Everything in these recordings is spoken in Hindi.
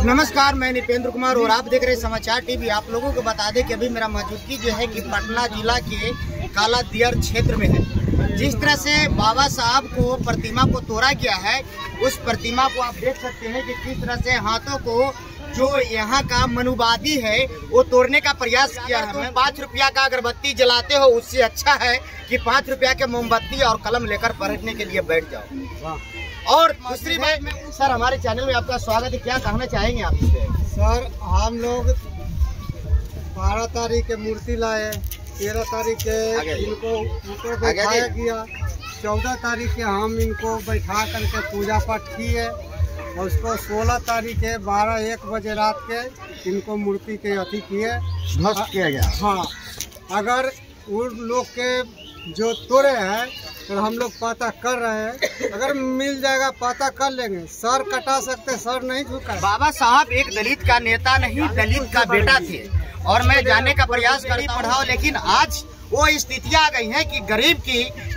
नमस्कार, मैं निपेंद्र कुमार और आप देख रहे समाचार टीवी। आप लोगों को बता दें कि अभी मेरा मौजूदगी जो है कि पटना जिला के काला दियर क्षेत्र में है। जिस तरह से बाबा साहब को प्रतिमा को तोड़ा गया है, उस प्रतिमा को आप देख सकते हैं कि किस तरह से हाथों को जो यहाँ का मनुवादी है वो तोड़ने का प्रयास किया है। 5 रुपया का अगरबत्ती जलाते हो, उससे अच्छा है कि 5 रुपया के मोमबत्ती और कलम लेकर पढ़ने के लिए बैठ जाओ। और दूसरी बात, सर हमारे चैनल में आपका स्वागत है। क्या कहना चाहेंगे आप इस पे? सर, हम लोग 12 तारीख के मूर्ति लाए, 13 तारीख के इनको ऊपर बैठाया गया, 14 तारीख के हम इनको बैठा करके पूजा पाठ किए और उसको 16 तारीख के 12-1 बजे रात के इनको मूर्ति के अथी किए, ध्वस्त किया गया। हाँ, अगर उन लोग के जो तोड़े हैं तो हम लोग पता कर रहे हैं, अगर मिल जाएगा पता कर लेंगे। सर कटा सकते, सर नहीं झुका। बाबा साहब एक दलित का नेता नहीं, दलित का बेटा थे और मैं जानने का प्रयास करी पढ़ाओ, लेकिन आज वो स्थितियां आ गई हैं कि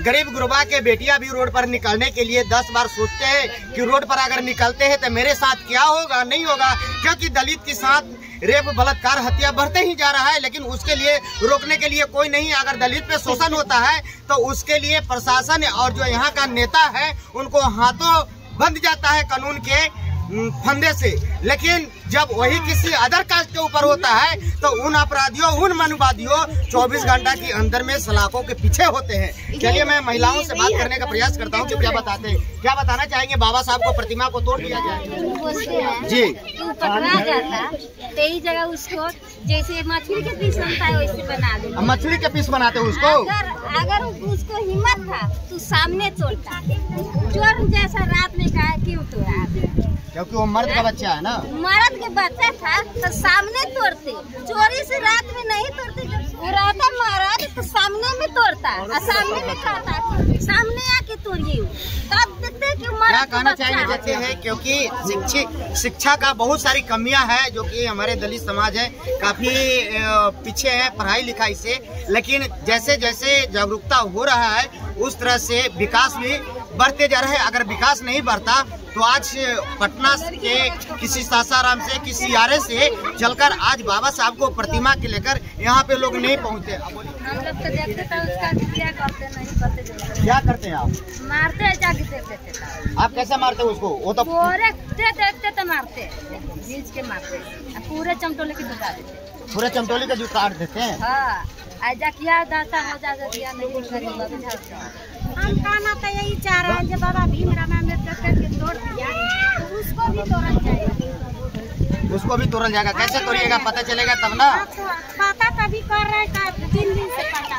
गरीब गुरबा के बेटियां भी रोड पर निकलने के लिए 10 बार सोचते हैं कि रोड पर अगर निकलते हैं तो मेरे साथ क्या होगा, नहीं होगा, क्योंकि दलित के साथ रेप, बलात्कार, हत्या बढ़ते ही जा रहा है। लेकिन उसके लिए रोकने के लिए कोई नहीं। अगर दलित पे शोषण होता है तो उसके लिए प्रशासन और जो यहाँ का नेता है उनको हाथों बंध जाता है कानून के फंदे से। लेकिन जब वही किसी अदर कास्ट के ऊपर होता है तो उन अपराधियों, उन मनुवादियों 24 घंटा के अंदर में सलाखों के पीछे होते हैं। चलिए मैं महिलाओं से बात करने का प्रयास करता हूँ कि क्या बताते हैं, क्या बताना चाहेंगे। बाबा साहब को प्रतिमा को तोड़ दिया जाए जी, पकड़ा जाता तेरी जगह उसको जैसे मछली के पीस बनता है वैसे बना दे। मछली के पीस बनाते हैं उसको। अगर उसको हिम्मत था तो सामने तोड़ता, चोर जैसा रात में कहा क्यों तोड़ा, क्योंकि वो मर्द का बच्चा है ना। मर्द के बच्चा था तो सामने तोड़ते, चोरी से रात में नहीं तोड़ते। वो रहता मर्द तो सामने में तोड़ता और सामने में खाता, सामने आके तोड़िए तब देखते कि क्या कहना चाहेंगे जैसे है, क्योंकि शिक्षा का बहुत सारी कमियां है जो कि हमारे दलित समाज है काफी पीछे है पढ़ाई लिखाई से। लेकिन जैसे जैसे जागरूकता हो रहा है उस तरह से विकास भी बढ़ते जा रहे हैं। अगर विकास नहीं बढ़ता तो आज पटना के किसी सासाराम से, किसी आरे से चलकर आज बाबा साहब को प्रतिमा के लेकर यहाँ पे लोग नहीं पहुँचते। हम लोग तो देखते थे उसका क्या करते, नहीं करते। क्या करते हैं आप? मारते जाके देखते थे। आप कैसे मारते हैं उसको? वो तो पूरे देखते तो मारते, खींच के मारते, पूरे चमटोले की दुका देते, पूरे चमटोली का जो काट देते हैं। हाँ, ऐसा किया दाता हो जाता दिया नहीं करेंगे। हम कहना तो यही चाह रहे हैं कि बाबा भीमराव अम्बेडकर के तोड़ दिया तो उसको भी तोड़ना चाहिए। उसको भी तोड़ना जाएगा। कैसे तोड़िएगा, पता चलेगा तब ना। पता तभी कर रहे हैं, 3 दिन से पता।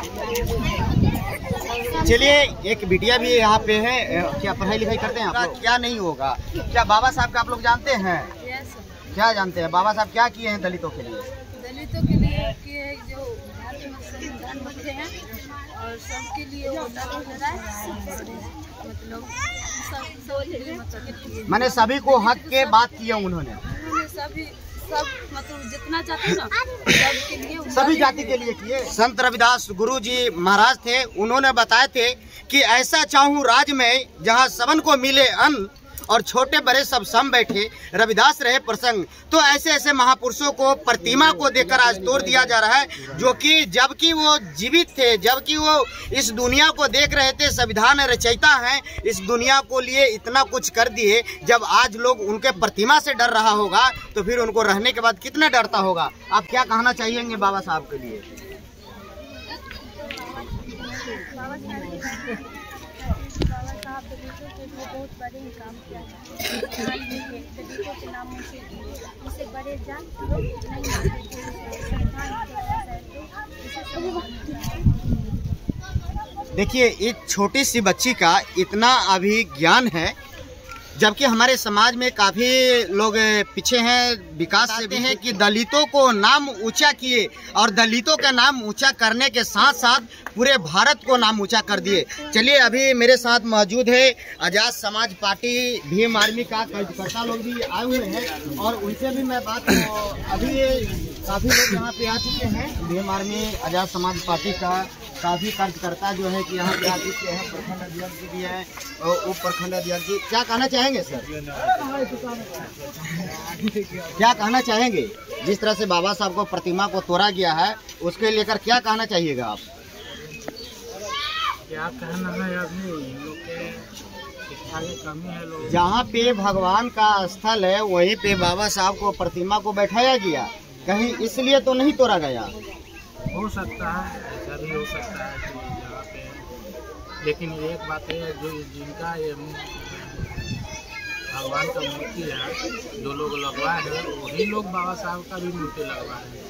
चलिए, एक बिटिया भी यहाँ पे है। क्या पढ़ाई लिखाई करते हैं आप लोग? क्या नहीं होगा। क्या बाबा साहब का आप लोग जानते हैं? क्या जानते हैं बाबा साहब क्या किए हैं दलितों के लिए? दलितों के लिए किए जो संविधान बनते हैं और सबके लिए मतलब मैंने सभी को हक के बात किया उन्होंने। सब मतलब जितना चाहते हैं ना सबके लिए, सभी जाति के लिए किए। संत रविदास गुरु जी महाराज थे, उन्होंने बताए थे कि ऐसा चाहूँ राज में जहाँ सबन को मिले अन्न और छोटे बड़े सब सम बैठे, रविदास रहे प्रसंग। तो ऐसे ऐसे महापुरुषों को प्रतिमा को देकर आज तोड़ दिया जा रहा है, जो कि जबकि वो जीवित थे, जबकि वो इस दुनिया को देख रहे थे, संविधान रचयिता हैं, इस दुनिया को लिए इतना कुछ कर दिए। जब आज लोग उनके प्रतिमा से डर रहा होगा तो फिर उनको रहने के बाद कितना डरता होगा। आप क्या कहना चाहेंगे बाबा साहब के लिए? बहुत बड़े ही काम किया है। दलितों के नामों से उसे बड़े जान देखिए, एक छोटी सी बच्ची का इतना अभी ज्ञान है, जबकि हमारे समाज में काफ़ी लोग पीछे हैं। विकास से भी हैं कि दलितों को नाम ऊंचा किए और दलितों का नाम ऊंचा करने के साथ साथ पूरे भारत को नाम ऊंचा कर दिए। चलिए, अभी मेरे साथ मौजूद है आज़ाद समाज पार्टी भीम आर्मी का कार्यकर्ता लोग भी आए हुए हैं और उनसे भी मैं बात अभी काफ़ी लोग यहाँ पे आ चुके हैं। भीम आर्मी आज़ाद समाज पार्टी का काफी कार्यकर्ता जो है कि यहाँ पे आ चुके हैं, प्रखंड अध्यक्ष भी है और उप प्रखंड अध्यक्ष जी। क्या कहना चाहेंगे सर? क्या कहना चाहेंगे जिस तरह से बाबा साहब को प्रतिमा को तोड़ा गया है, उसके लेकर क्या कहना चाहिएगा आप? क्या कहना है, अभी लोग के शिक्षा की कमी है। लोग जहाँ पे भगवान का स्थल है वहीं पे बाबा साहब को प्रतिमा को बैठाया गया, कहीं इसलिए तो नहीं तोड़ा गया? हो सकता है, ऐसा भी हो सकता है कि यहाँ पे, लेकिन एक बात है जो जिनका ये भगवान का मूर्ति है, जो लोग लगवाए हैं वही लोग बाबा साहब का भी मूर्ति लगवाए हैं।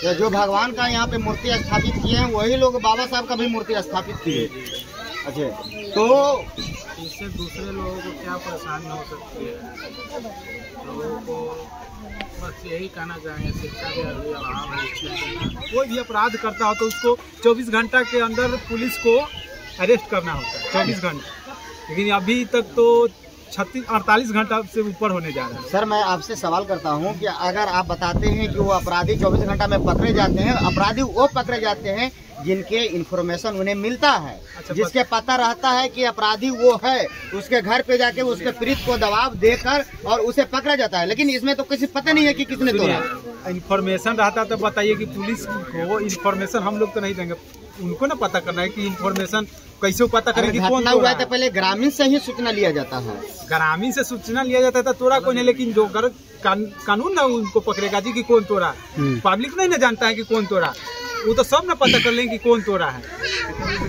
या जो भगवान का यहाँ पे मूर्ति स्थापित किए हैं वही लोग बाबा साहब का भी मूर्ति स्थापित किए। अच्छा, तो इससे दूसरे लोगों को क्या परेशानी हो सकती है? लोगों को बस यही कहना चाहेंगे, शिक्षा के अभाव है। कोई भी अपराध करता हो तो उसको 24 घंटा के अंदर पुलिस को अरेस्ट करना होता है, 24 घंटे, लेकिन अभी तक तो 48 घंटा से ऊपर होने जा रहा है। सर मैं आपसे सवाल करता हूं कि अगर आप बताते हैं कि वो अपराधी 24 घंटा में पकड़े जाते हैं, अपराधी वो पकड़े जाते हैं जिनके इन्फॉर्मेशन उन्हें मिलता है, जिसके पता रहता है कि अपराधी वो है, उसके घर पे जाके उसके पीड़ित को दबाव देकर और उसे पकड़ा जाता है, लेकिन इसमें तो किसी पता नहीं है कि किसने तोड़ा। इन्फॉर्मेशन रहता तो बताइए कि पुलिस को इन्फॉर्मेशन हम लोग तो नहीं देंगे, उनको ना पता करना है कि इन्फॉर्मेशन कैसे पता करें कि कौन हुआ है। तो पहले ग्रामीण से ही सूचना लिया जाता है, ग्रामीण से सूचना लिया जाता था, तोड़ा कोई नहीं, लेकिन जो कानून ना उनको पकड़ेगा जी कि कौन तोड़ा। पब्लिक नहीं ना जानता है कि कौन तोड़ा, वो तो सब ना पता कर लेंगे कि कौन तोड़ा है।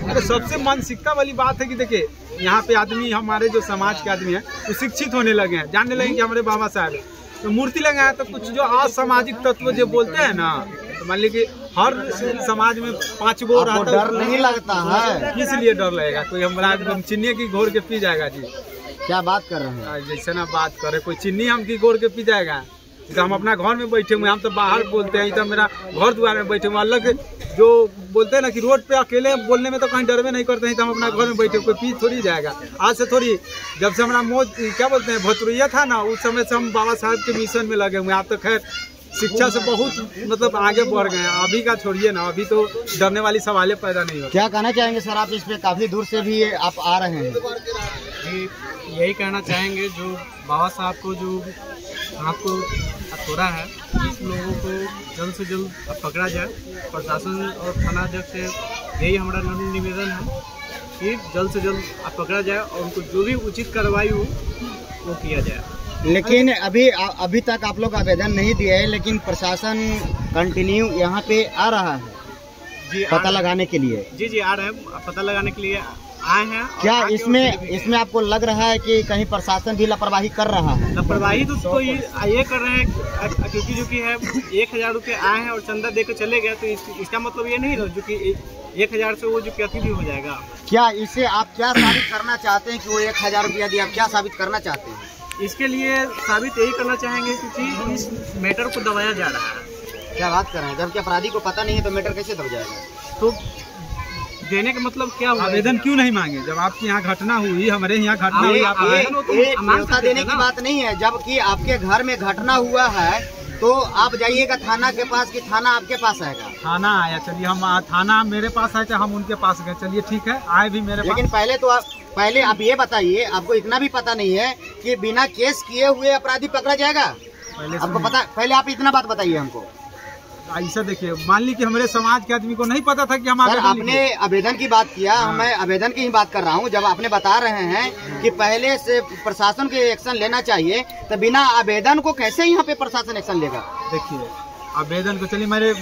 अरे सबसे मानसिकता वाली बात है कि देखिए यहाँ पे आदमी, हमारे जो समाज के आदमी है वो शिक्षित होने लगे हैं, जानने लगे कि हमारे बाबा साहब तो मूर्ति लगाया, तो कुछ जो असामाजिक तत्व जो बोलते हैं ना, तो मान लीजिए हर समाज में 5 गो रहता है, डर नहीं लगता है? इसलिए डर लगेगा, कोई हमारा एकदम चिन्नी की घोर के पी जाएगा जी। क्या बात कर रहे हैं? जैसे ना बात करे, कोई चिन्नी हम की घोर के पी जाएगा। तो हम अपना घर में बैठे हुए, हम तो बाहर बोलते हैं, तो मेरा घर द्वार में बैठे हुए, अलग जो बोलते हैं ना कि रोड पे अकेले बोलने में तो कहीं डरवे नहीं करते हैं, तो हम अपना घर में बैठे, कोई पी थोड़ी जाएगा। आज से थोड़ी, जब से हमारा मौज क्या बोलते हैं भतुरिया था ना, उस समय से हम बाबा साहब के मिशन में लगे हुए हैं। आप तो खैर शिक्षा से बहुत मतलब आगे बढ़ गए हैं, अभी का छोड़िए ना, अभी तो डरने वाली सवालें पैदा नहीं होती। क्या कहना चाहेंगे सर आप? इस पे काफी दूर से भी आप आ रहे हैं। यही कहना चाहेंगे, जो बाबा साहब को जो हाथ को हथौड़ा है, इस लोगों को जल्द से जल्द पकड़ा जाए। प्रशासन और थाना अध्यक्ष से यही हमारा निवेदन है कि जल्द से जल्द पकड़ा जाए और उनको जो भी उचित कार्रवाई हो वो किया जाए। लेकिन अभी तक आप लोग आवेदन नहीं दिए है, लेकिन प्रशासन कंटिन्यू यहाँ पे आ रहा है जी, पता लगाने के लिए। जी आ रहे हैं, पता लगाने के लिए आए हैं। क्या इसमें आपको लग रहा है कि कहीं प्रशासन भी लापरवाही कर रहा है? लापरवाही तो ये कर रहे हैं, क्योंकि जो कि है 1000 रुपये आए हैं और चंदा देकर चले गए, तो इसका मतलब ये नहीं जो कि 1000 से वो जो कि अति भी हो जाएगा। क्या इसे आप क्या साबित करना चाहते हैं कि वो 1000 रुपया दिया? आप क्या साबित करना चाहते हैं? इसके लिए साबित यही करना चाहेंगे क्योंकि इस मैटर को दबाया जा रहा है। क्या बात कर रहे हैं? जबकि अपराधी को पता नहीं है तो मैटर कैसे दब जाएगा? तो देने का मतलब क्या हुआ? आवेदन क्यों नहीं मांगे? जब आपके यहाँ घटना हुई, हमारे यहाँ घटना हुई, न्योता देने की बात नहीं है। जबकि आपके घर में घटना हुआ है तो आप जाइएगा थाना के पास कि थाना आपके पास आएगा? थाना आया, चलिए हम थाना मेरे पास आए, हम उनके पास गए, चलिए ठीक है, आए भी मेरे लेकिन पास। पहले आप ये बताइए, आपको इतना भी पता नहीं है कि बिना केस किए हुए अपराधी पकड़ा जाएगा? आपको पता? पहले आप इतना बात बताइए हमको। ऐसा देखिए, मान ली कि हमारे समाज के आदमी को नहीं पता था कि हम आपने आवेदन की बात किया। मैं आवेदन की ही बात कर रहा हूँ। जब आपने बता रहे हैं कि पहले से प्रशासन के एक्शन लेना चाहिए, तो बिना आवेदन को कैसे यहाँ पे प्रशासन एक्शन लेगा? देखिए आवेदन को, चलिए मेरे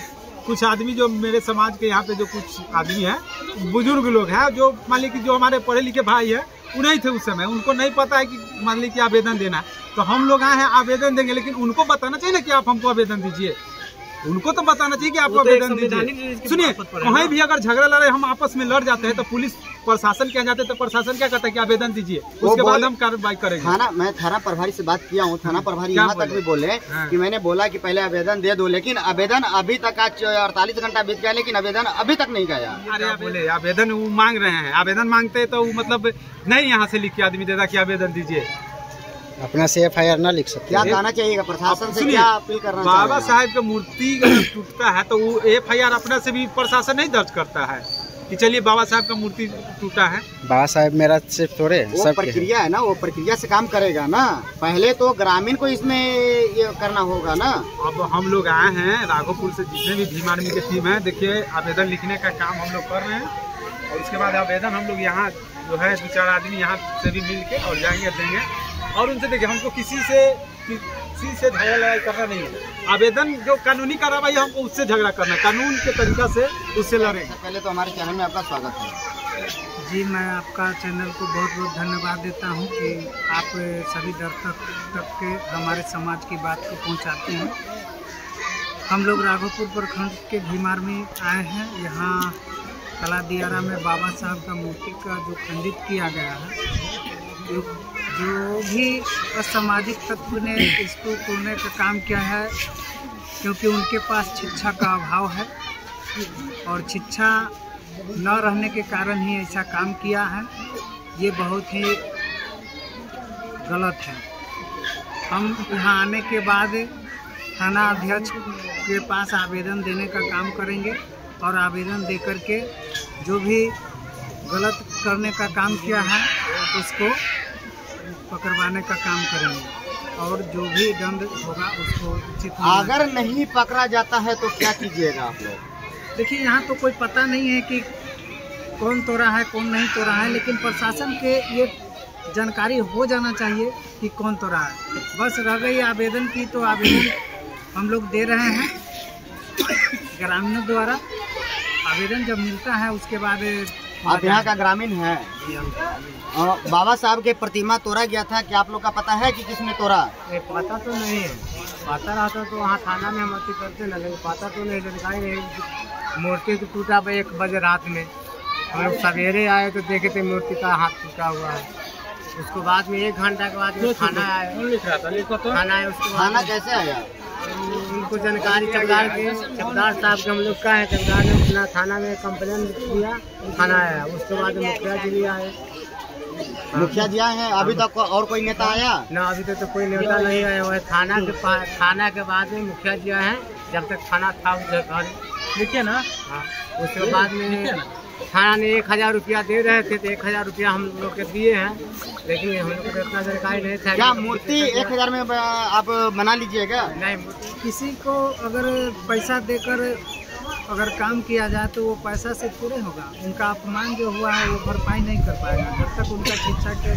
कुछ आदमी जो मेरे समाज के यहाँ पे जो कुछ आदमी है, बुजुर्ग लोग हैं, जो मान ली कि जो हमारे पढ़े लिखे भाई है, वो नहीं थे उस समय, उनको नहीं पता है कि मान ली कि आवेदन देना है, तो हम लोग आए हैं आवेदन देंगे, लेकिन उनको बताना चाहिए ना कि आप हमको आवेदन दीजिए। उनको तो बताना चाहिए कि आपको आवेदन दीजिए। सुनिए, कहीं भी अगर झगड़ा लड़े, हम आपस में लड़ जाते हैं तो पुलिस प्रशासन क्या जाते हैं, तो प्रशासन क्या कहता है कि आवेदन दीजिए, उसके बाद हम कार्रवाई करेंगे। मैं थाना प्रभारी से बात किया हूँ, थाना प्रभारी यहाँ तक भी बोले कि मैंने बोला कि पहले आवेदन दे दो, लेकिन आवेदन अभी तक आज 48 घंटा बीत गया, लेकिन आवेदन अभी तक नहीं गया। अरे बोले आवेदन वो मांग रहे हैं, आवेदन मांगते तो मतलब नहीं यहाँ से लिख के आदमी देता कि आवेदन दीजिए, अपना से FIR ना लिख सकते। क्या कहना चाहिएगा प्रशासन से? क्या अपील करना? बाबा साहब का मूर्ति अगर टूटता है तो वो FIR अपने से भी प्रशासन नहीं दर्ज करता है, कि चलिए बाबा साहब का मूर्ति टूटा है। बाबा साहब मेरा सिर्फ तोड़े, वो सब प्रक्रिया है ना, वो प्रक्रिया से काम करेगा ना। पहले तो ग्रामीण को इसमें ये करना होगा ना। अब हम लोग आए हैं राघोपुर से, जितने भी भीम आर्मी की टीम है, देखिए आवेदन लिखने का काम हम लोग कर रहे हैं और उसके बाद आवेदन हम लोग यहाँ जो है 2-4 आदमी यहाँ से भी मिल के और जाएंगे देंगे और उनसे देखिए हमको किसी से झगड़ा लड़ाई करना नहीं है। आवेदन जो कानूनी कार्रवाई है हमको उससे झगड़ा करना है, कानून के तरीका से उससे लड़ेंगे। पहले तो हमारे चैनल में आपका स्वागत है जी। मैं आपका चैनल को बहुत बहुत धन्यवाद देता हूं कि आप सभी दर्शक तक के हमारे समाज की बात को पहुंचाते हैं। हम लोग राघोपुर प्रखंड के भीम आर्मी आए हैं। यहाँ कला दियारा में बाबा साहब का मूर्ति का जो खंडित किया गया है, जो भी असामाजिक तत्व ने इसको तोड़ने का काम किया है, क्योंकि उनके पास शिक्षा का अभाव है और शिक्षा न रहने के कारण ही ऐसा काम किया है। ये बहुत ही गलत है। हम यहाँ आने के बाद थाना अध्यक्ष के पास आवेदन देने का काम करेंगे और आवेदन दे करके जो भी गलत करने का काम किया है उसको पकड़वाने का काम करेंगे और जो भी दंड होगा उसको उचित। अगर नहीं पकड़ा जाता है तो क्या कीजिएगा आप लोग? देखिए, यहाँ तो कोई पता नहीं है कि कौन तोड़ा है कौन नहीं तोड़ा है, लेकिन प्रशासन के ये जानकारी हो जाना चाहिए कि कौन तोड़ा है। बस रह गई आवेदन की, तो आवेदन हम लोग दे रहे हैं ग्रामीणों द्वारा। आवेदन जब मिलता है उसके बाद आप यहाँ का ग्रामीण है। बाबा साहब के प्रतिमा तोड़ा गया था, क्या आप लोग का पता है कि किसने तोड़ा? पता तो नहीं है, पता रहता तो वहाँ थाना में हम अति करते ना, लेकिन पता तो नहीं, जानकारी नहीं। मूर्ति तो टूटा 1 बजे रात में, हम लोग सवेरे आए तो देखे थे मूर्ति का हाथ टूटा हुआ है। उसको बाद में 1 घंटा के बाद में थाना आया। थाना आया, उसके बाद थाना कैसे आया? उनको जानकारी चकदार साहब के हम लोग का है, चकदार ने अपना थाना में कंप्लेन दिया, थाना आया। उसके बाद मुखिया जी भी आए। मुखिया जी आए हैं? अभी तक और कोई नेता आया ना? अभी तक तो कोई नेता नहीं आया हुआ है। थाना के बाद में मुखिया जी आए हैं। जब तक थाना था उधर घर देखिए ना। हाँ, उसके बाद में थाना ने 1000 रुपया दे रहे थे, तो 1000 रुपया हम लोग के दिए हैं, लेकिन हम लोग को इतना जानकारी नहीं था। क्या मूर्ति 1000 में आप बना लीजिएगा? नहीं, किसी को अगर पैसा देकर अगर काम किया जाए तो वो पैसा से पूरे होगा। उनका अपमान जो हुआ है वो भरपाई नहीं कर पाएगा जब तक उनका शिक्षा के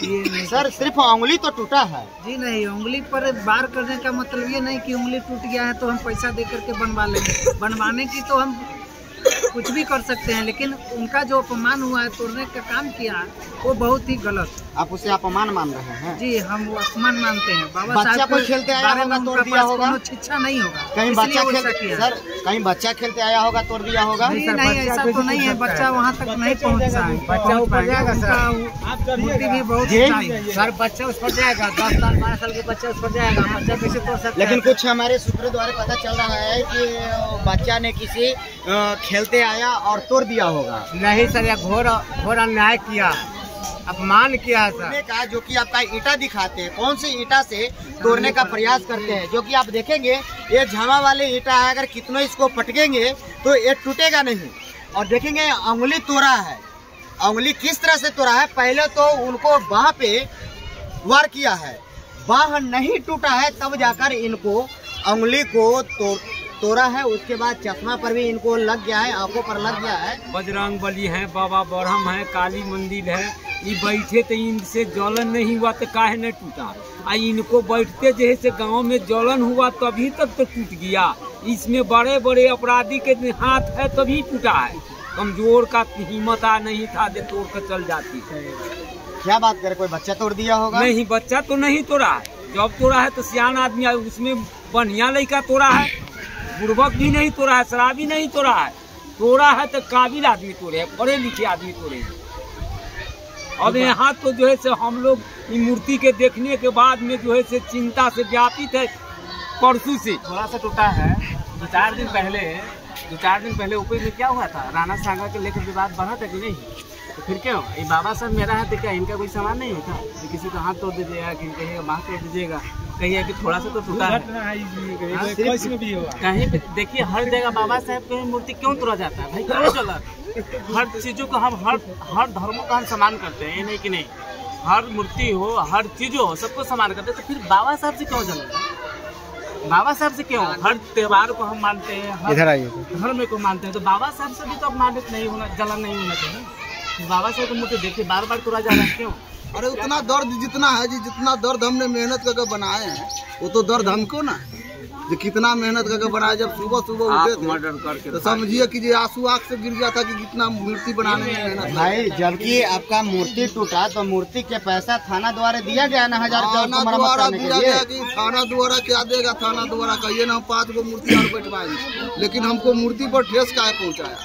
ये नहीं। सर, सिर्फ उंगली तो टूटा है। जी नहीं, उंगली पर बार करने का मतलब ये नहीं कि उंगली टूट गया है तो हम पैसा दे करके बनवा लेंगे। बनवाने की तो हम कुछ भी कर सकते हैं, लेकिन उनका जो अपमान हुआ है, तोड़ने का काम किया है, वो बहुत ही गलत। आप उसे अपमान मान रहे हैं? जी, हम वो अपमान मानते हैं। बाबा बच्चा साहब कोई खेलते आया होगा तोड़ दिया होगा? शिक्षा नहीं होगा, कहीं बच्चा सर कहीं बच्चा खेलते आया होगा तोड़ दिया होगा? नहीं, ऐसा तो नहीं है। बच्चा वहाँ तक नहीं पहुँचा है। बच्चा ऊपर जाएगा सर, मूर्ति भी बहुत सर, बच्चा उस पर जाएगा। 10 साल 12 साल के बच्चा उस पर जाएगा। बच्चा कैसे तोड़ सकता है? लेकिन कुछ हमारे सूत्रों द्वारा पता चल रहा है कि बच्चा ने किसी खेलते आया और तोड़ दिया होगा। नहीं सर, यह घोर अन्याय किया, अपमान किया है सर। का जो कि आपका ईंटा दिखाते हैं, कौन सी ईंटा से तोड़ने का प्रयास करते हैं, जो कि आप देखेंगे ये झामा वाले ईंटा है, अगर कितनों इसको पटकेंगे तो ये टूटेगा नहीं। और देखेंगे उंगली तोड़ा है, उंगली किस तरह से तोड़ा है। पहले तो उनको बाह पे वार किया है, बाह नहीं टूटा है, तब जाकर इनको उंगली को तोड़ा है। उसके बाद चश्मा पर भी इनको लग गया है, आंखों पर लग गया है। बजरंग बली है, बाबा बरहम है, काली मंदिर है। ये बैठे तो इनसे जलन नहीं हुआ तो काहे नहीं टूटा। इनको बैठते जैसे गांव में जलन हुआ तभी तक तो टूट गया। इसमें बड़े बड़े अपराधी के हाथ है तभी टूटा है। कमजोर का हिम्मत नहीं था, दे तोड़ कर चल जाती है। क्या बात करे, कोई बच्चा तोड़ दिया होगा? नहीं, बच्चा तो नहीं तोड़ा। जब तोड़ा है तो सियान आदमी, उसमें बढ़िया लड़का तोड़ा है, बुड़बक भी नहीं तोड़ा है, शराबी नहीं तोड़ा है। तोड़ा है तो काबिल आदमी तोड़े है, पढ़े लिखे आदमी तोड़े हैं। अब यहाँ तो जो है से हम लोग मूर्ति के देखने के बाद में जो है से चिंता से व्यापित है। परसों से थोड़ा सा टूटा है। 2-4 दिन पहले ऊपर में क्या हुआ था, राणा सांगा के लेकर विवाद बना था कि नहीं? तो फिर क्यों ये बाबा साहब मेरा है तो क्या इनका कोई सामान नहीं होता? तो किसी का हाथ तोड़ दीजिएगा, कहीं बाँह तोड़ दीजिएगा, कहीं कि थोड़ा सा तो टूटा है कहीं पे। देखिए हर जगह बाबा साहब की मूर्ति क्यों तोड़ा जाता है भाई? क्यों चला? हर चीज़ों को हम हर धर्मों का हम सम्मान करते हैं, ये नहीं कि नहीं, हर मूर्ति हो हर चीज़ हो सबको सम्मान करते हैं। तो फिर बाबा साहब से क्यों चलता? बाबा साहब से क्यों? हर त्योहार को हम मानते हैं, हर धर्म को मानते हैं, तो बाबा साहब से भी तो अपमानित नहीं होना, जलन नहीं होना चाहिए। बाबा साहब को मूर्ति देखिए बार बार तोड़ा जा रहा है, क्यों? अरे उतना दर्द जितना है जी, जितना दर्द हमने मेहनत करके बनाए हैं वो तो दर्द हमको ना, जो कितना मेहनत करके बनाए। जब सुबह सुबह उठे थे तो समझिए कि जी आंसू आँख से गिर गया था कि कितना मूर्ति बनाने में मेहनत। भाई जबकि आपका मूर्ति टूटा तो मूर्ति के पैसा थाना द्वारा दिया गया ना, 1000 द्वारा दिया गया कि थाना द्वारा क्या देगा? थाना द्वारा कहिए ना हम 5 गो मूर्ति और बैठवाएंगे, लेकिन हमको मूर्ति पर ठेस काहे पहुँचाया?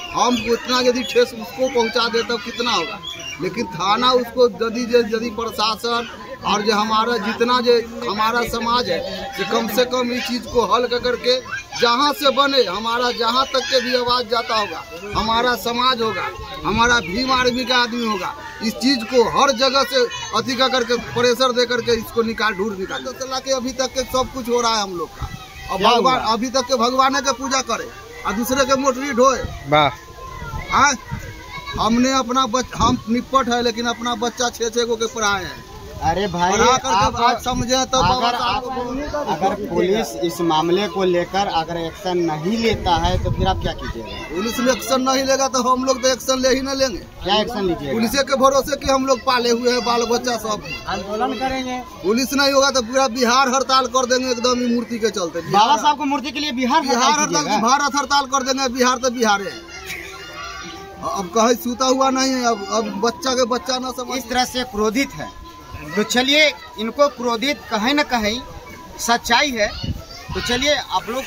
हम उतना यदि ठेस उसको पहुंचा दे तब कितना होगा? लेकिन थाना उसको यदि प्रशासन और जो हमारा जितना जो हमारा समाज है कि कम से कम इस चीज़ को हल करके जहाँ से बने, हमारा जहाँ तक के भी आवाज़ जाता होगा, हमारा समाज होगा, हमारा भीम आर्मी का आदमी होगा, इस चीज़ को हर जगह से अति करके प्रेशर दे करके इसको ढूंढ निकाल चला के अभी तक के सब कुछ हो रहा है हम लोग का। अब भगवान अभी तक के भगवान के पूजा करे और दूसरे के मोटरी ढोए। हमने अपना हम निपट है लेकिन अपना बच्चा 6 गो के पढ़ाए हैं। अरे भाई आप समझे तो अगर पुलिस इस मामले को लेकर अगर एक्शन नहीं लेता है तो फिर आप क्या कीजिएगा? पुलिस में एक्शन नहीं लेगा तो हम लोग तो एक्शन ले ही न लेंगे। क्या एक्शन लीजिएगा? पुलिस के भरोसे कि हम लोग पाले हुए हैं, बाल बच्चा सब आंदोलन करेंगे। पुलिस नहीं होगा तो पूरा बिहार हड़ताल कर देंगे एकदम ही मूर्ति के चलते। बाबा साहब को मूर्ति के लिए बिहार हड़ताल, भारत हड़ताल कर देंगे। बिहार तो बिहार है, अब कहीं सूता हुआ नहीं है। अब बच्चा के बच्चा न समझ इस तरह से क्रोधित है तो चलिए इनको क्रोधित कहीं न कहीं सच्चाई है। तो चलिए आप लोग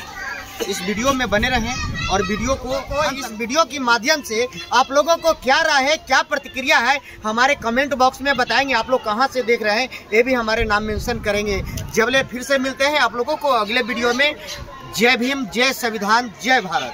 इस वीडियो में बने रहें और वीडियो को इस वीडियो के माध्यम से आप लोगों को क्या राय है, क्या प्रतिक्रिया है, हमारे कमेंट बॉक्स में बताएंगे। आप लोग कहां से देख रहे हैं ये भी हमारे नाम मेंशन करेंगे। जबले फिर से मिलते हैं आप लोगों को अगले वीडियो में। जय भीम, जय संविधान, जय भारत।